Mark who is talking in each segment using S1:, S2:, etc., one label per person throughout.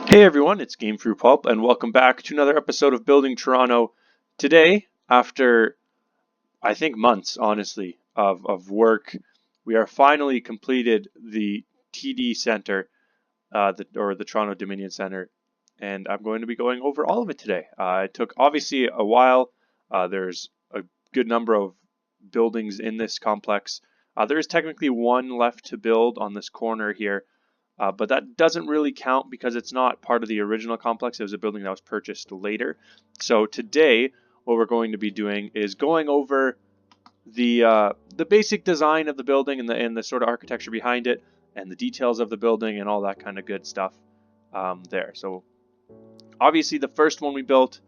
S1: Hey everyone, it's Gamefruitpulp, and welcome back to another episode of Building Toronto. Today, after I think months, honestly, of work, we are finally completed the TD Center, or the Toronto Dominion Center, and I'm going to be going over all of it today. It took obviously a while. There's a good number of buildings in this complex. There is technically one left to build on this corner here. But that doesn't really count because it's not part of the original complex. It was a building that was purchased later. So today, what we're going to be doing is going over the basic design of the building and the sort of architecture behind it, and the details of the building and all that kind of good stuff there. So obviously, the first one we built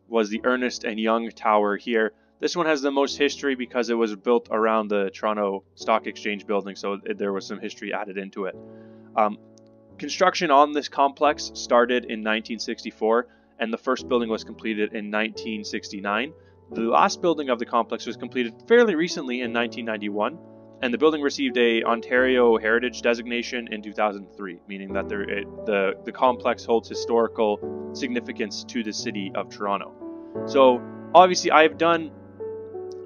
S1: was the Earnest and Yonge Tower here. This one has the most history because it was built around the Toronto Stock Exchange building, so there was some history added into it. Construction on this complex started in 1964, and the first building was completed in 1969. The last building of the complex was completed fairly recently in 1991, and the building received a Ontario Heritage designation in 2003, meaning that the complex holds historical significance to the city of Toronto. So obviously I've done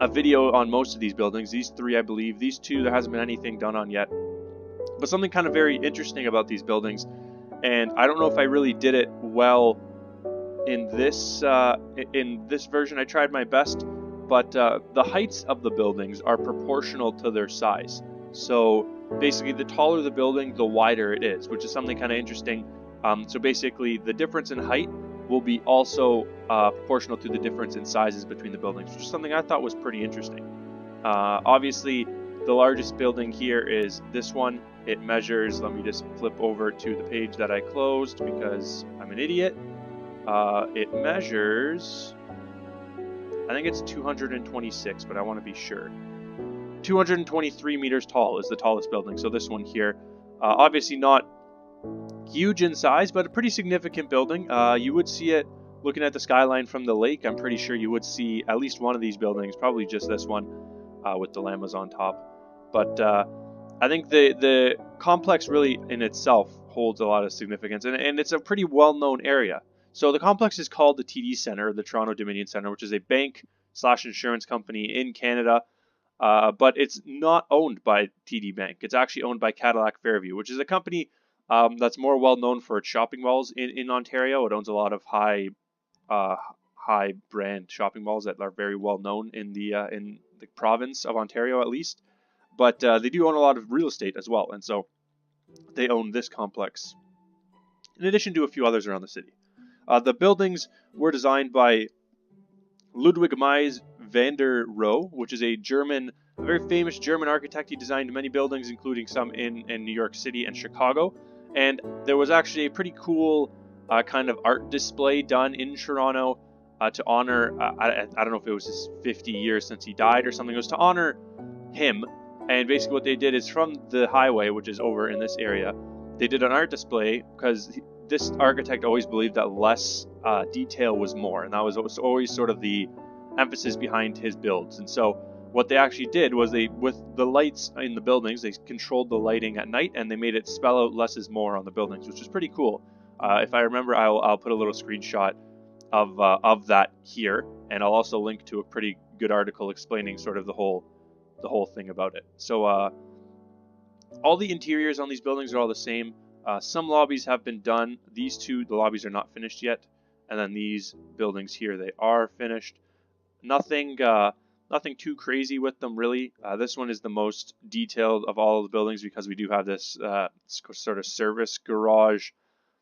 S1: a video on most of these buildings, these three I believe, these two there hasn't been anything done on yet. But something kind of very interesting about these buildings, and I don't know if I really did it well in this version. I tried my best, but the heights of the buildings are proportional to their size. So basically, the taller the building, the wider it is, which is something kind of interesting. So basically, the difference in height will be also proportional to the difference in sizes between the buildings, which is something I thought was pretty interesting. Obviously, the largest building here is this one. It measures, let me just flip over to the page that I closed because I'm an idiot. It measures, I think it's 226, but I want to be sure. 223 meters tall is the tallest building. So this one here, obviously not huge in size, but a pretty significant building. You would see it looking at the skyline from the lake. I'm pretty sure you would see at least one of these buildings, probably just this one with the llamas on top. But I think the complex really in itself holds a lot of significance, and it's a pretty well-known area. So the complex is called the TD Center, the Toronto Dominion Center, which is a bank/insurance company in Canada, but it's not owned by TD Bank. It's actually owned by Cadillac Fairview, which is a company that's more well-known for its shopping malls in Ontario. It owns a lot of high brand shopping malls that are very well-known in the province of Ontario, at least. But they do own a lot of real estate as well, and so they own this complex, in addition to a few others around the city. The buildings were designed by Ludwig Mies van der Rohe, which is a very famous German architect. He designed many buildings, including some in New York City and Chicago. And there was actually a pretty cool kind of art display done in Toronto to honor, I don't know if it was his 50 years since he died or something. It was to honor him. And basically what they did is from the highway, which is over in this area, they did an art display because this architect always believed that less detail was more. And that was always sort of the emphasis behind his builds. And so what they actually did was with the lights in the buildings, they controlled the lighting at night and they made it spell out less is more on the buildings, which is pretty cool. If I remember, I'll put a little screenshot of that here. And I'll also link to a pretty good article explaining sort of the whole thing about it. So all the interiors on these buildings are all the same. Some lobbies have been done. These two, the lobbies are not finished yet. And then these buildings here, they are finished. Nothing too crazy with them, really. This one is the most detailed of all of the buildings because we do have this sort of service garage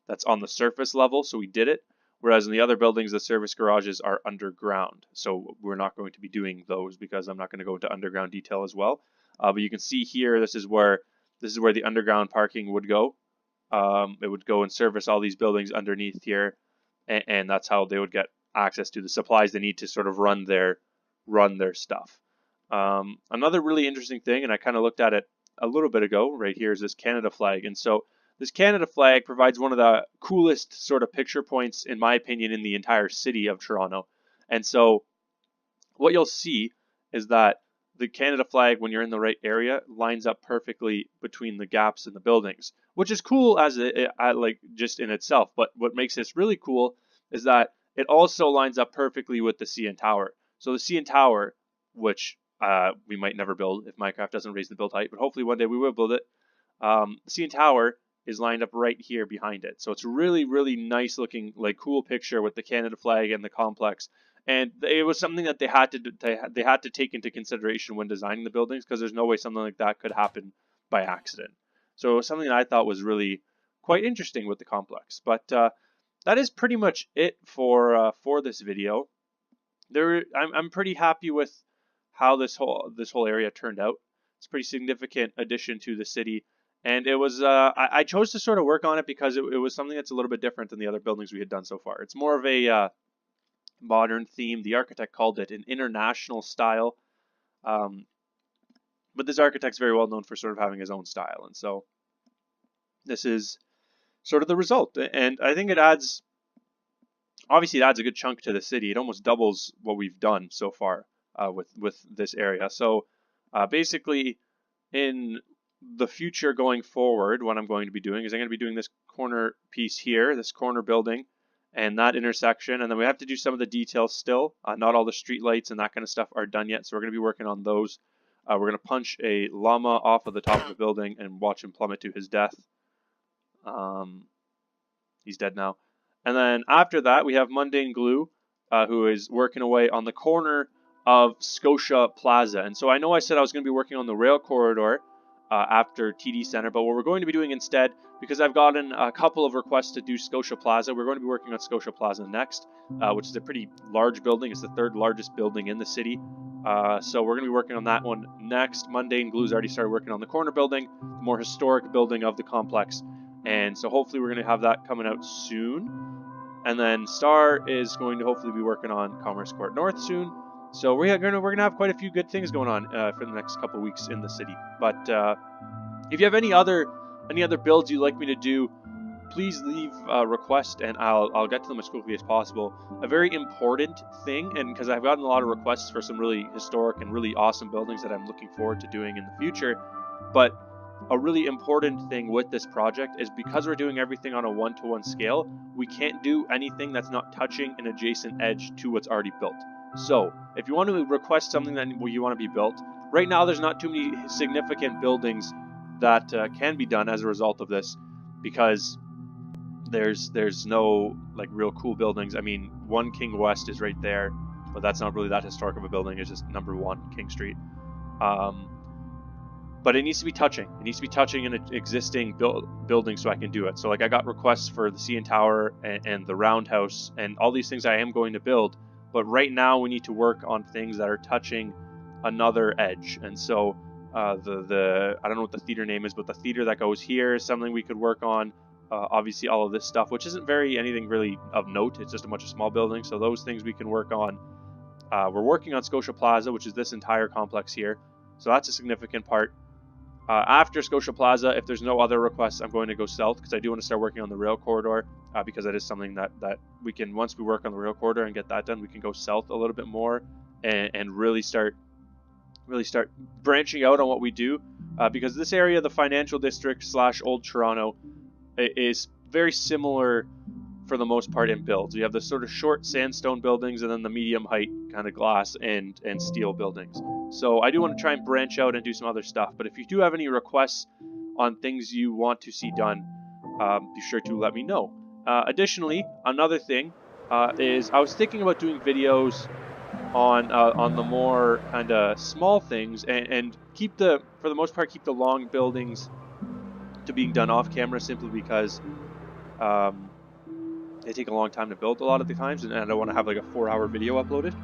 S1: that's on the surface level, so we did it. Whereas in the other buildings, the service garages are underground. So we're not going to be doing those because I'm not going to go into underground detail as well. But you can see here, this is where the underground parking would go. It would go and service all these buildings underneath here, and that's how they would get access to the supplies they need to sort of run their stuff. Another really interesting thing, and I kind of looked at it a little bit ago, right here is this Canada flag. And so this Canada flag provides one of the coolest sort of picture points, in my opinion, in the entire city of Toronto. And so what you'll see is that the Canada flag, when you're in the right area, lines up perfectly between the gaps in the buildings, which is cool as like just in itself. But what makes this really cool is that it also lines up perfectly with the CN Tower. So the CN Tower, which we might never build if Minecraft doesn't raise the build height, but hopefully one day we will build it. The CN Tower is lined up right here behind it. So it's a really, really nice looking, like cool picture with the Canada flag and the complex. And it was something that they had to take into consideration when designing the buildings, because there's no way something like that could happen by accident. So it was something that I thought was really quite interesting with the complex. But that is pretty much it for this video. I'm pretty happy with how this whole area turned out. It's a pretty significant addition to the city, and it was I chose to sort of work on it because it was something that's a little bit different than the other buildings we had done so far. It's more of a modern theme. The architect called it an international style, but this architect's very well known for sort of having his own style, and so this is sort of the result. And I think obviously it adds a good chunk to the city. It almost doubles what we've done so far with this area. So basically, in the future going forward, what I'm going to be doing is I'm going to be doing this corner piece here, this corner building, and that intersection, and then we have to do some of the details still. Not all the street lights and that kind of stuff are done yet, so we're going to be working on those. We're going to punch a llama off of the top of the building and watch him plummet to his death. He's dead now. And then after that, we have Mundane Glue, who is working away on the corner of Scotia Plaza. And so I know I said I was going to be working on the rail corridor after TD Center, but what we're going to be doing instead, because I've gotten a couple of requests to do Scotia Plaza, we're going to be working on Scotia Plaza next, which is a pretty large building. It's the third largest building in the city. So we're going to be working on that one next. Mundane Glue's already started working on the corner building, the more historic building of the complex. And so hopefully we're going to have that coming out soon. And then Star is going to hopefully be working on Commerce Court North soon. So we're gonna have quite a few good things going on for the next couple weeks in the city. But if you have any other builds you'd like me to do, please leave a request and I'll get to them as quickly as possible. A very important thing, and because I've gotten a lot of requests for some really historic and really awesome buildings that I'm looking forward to doing in the future, but a really important thing with this project is because we're doing everything on a 1-to-1 scale, we can't do anything that's not touching an adjacent edge to what's already built. So if you want to request something that you want to be built, right now there's not too many significant buildings that can be done as a result of this, because there's no like real cool buildings. I mean, 1 King West is right there, but that's not really that historic of a building. It's just number 1 King Street. But it needs to be touching. It needs to be touching an existing building so I can do it. So like I got requests for the CN Tower and the Roundhouse and all these things I am going to build. But right now we need to work on things that are touching another edge. And so the I don't know what the theater name is, but the theater that goes here is something we could work on. Obviously all of this stuff, which isn't anything really of note. It's just a bunch of small buildings. So those things we can work on. We're working on Scotia Plaza, which is this entire complex here. So that's a significant part. After Scotia Plaza, if there's no other requests, I'm going to go south because I do want to start working on the rail corridor because that is something that we can, once we work on the rail corridor and get that done, we can go south a little bit more and really start branching out on what we do because this area, the financial district / Old Toronto, is very similar for the most part in builds. You have the sort of short sandstone buildings and then the medium height kind of glass and steel buildings. So I do want to try and branch out and do some other stuff. But if you do have any requests on things you want to see done, be sure to let me know. Additionally, another thing is I was thinking about doing videos on the more kind of small things and for the most part keep the long buildings to being done off camera, simply because they take a long time to build a lot of the times, and I don't want to have like a 4-hour video uploaded.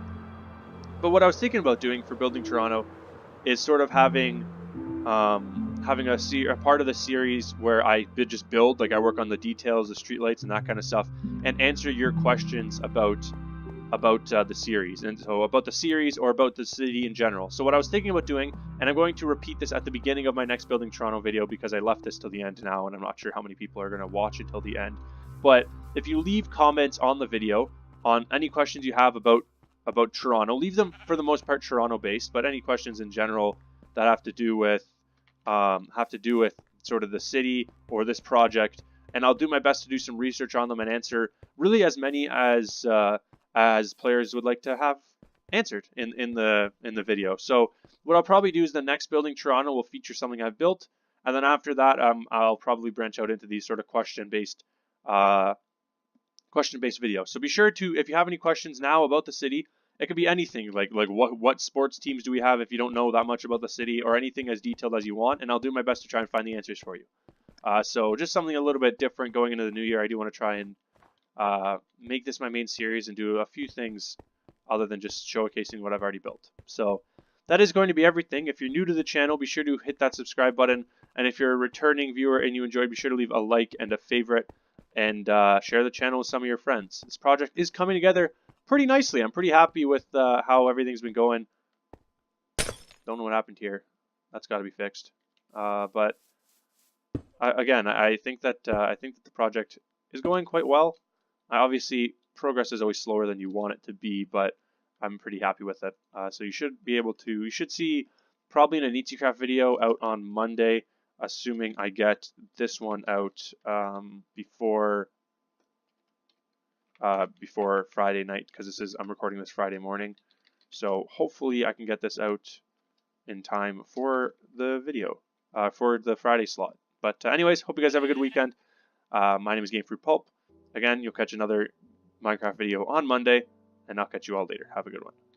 S1: But what I was thinking about doing for Building Toronto is sort of having a part of the series where I just build, like I work on the details, the streetlights, and that kind of stuff, and answer your questions about the series, and so about the series or about the city in general. So what I was thinking about doing, and I'm going to repeat this at the beginning of my next Building Toronto video because I left this till the end now, and I'm not sure how many people are going to watch until the end. But if you leave comments on the video on any questions you have about about Toronto. Leave them for the most part Toronto based, but any questions in general that have to do with sort of the city or this project, and I'll do my best to do some research on them and answer really as many as players would like to have answered in the video. So what I'll probably do is the next Building Toronto will feature something I've built, and then after that I'll probably branch out into these sort of question-based video. So be sure to, if you have any questions now about the city, it could be anything like what sports teams do we have if you don't know that much about the city, or anything as detailed as you want, and I'll do my best to try and find the answers for you. So just something a little bit different going into the new year. I do want to try and make this my main series and do a few things other than just showcasing what I've already built. So that is going to be everything. If you're new to the channel, be sure to hit that subscribe button. And if you're a returning viewer and you enjoyed, be sure to leave a like and a favorite, and share the channel with some of your friends. This project is coming together pretty nicely. I'm pretty happy with how everything's been going. Don't know what happened here. That's got to be fixed. But again, I think that the project is going quite well. Obviously, progress is always slower than you want it to be, but I'm pretty happy with it. So you should see probably an Anitsi video out on Monday, assuming I get this one out before Friday night, because I'm recording this Friday morning. So hopefully I can get this out in time for the video, for the Friday slot. But anyways, hope you guys have a good weekend. My name is Gamefruitpulp. Again, you'll catch another Minecraft video on Monday, and I'll catch you all later. Have a good one.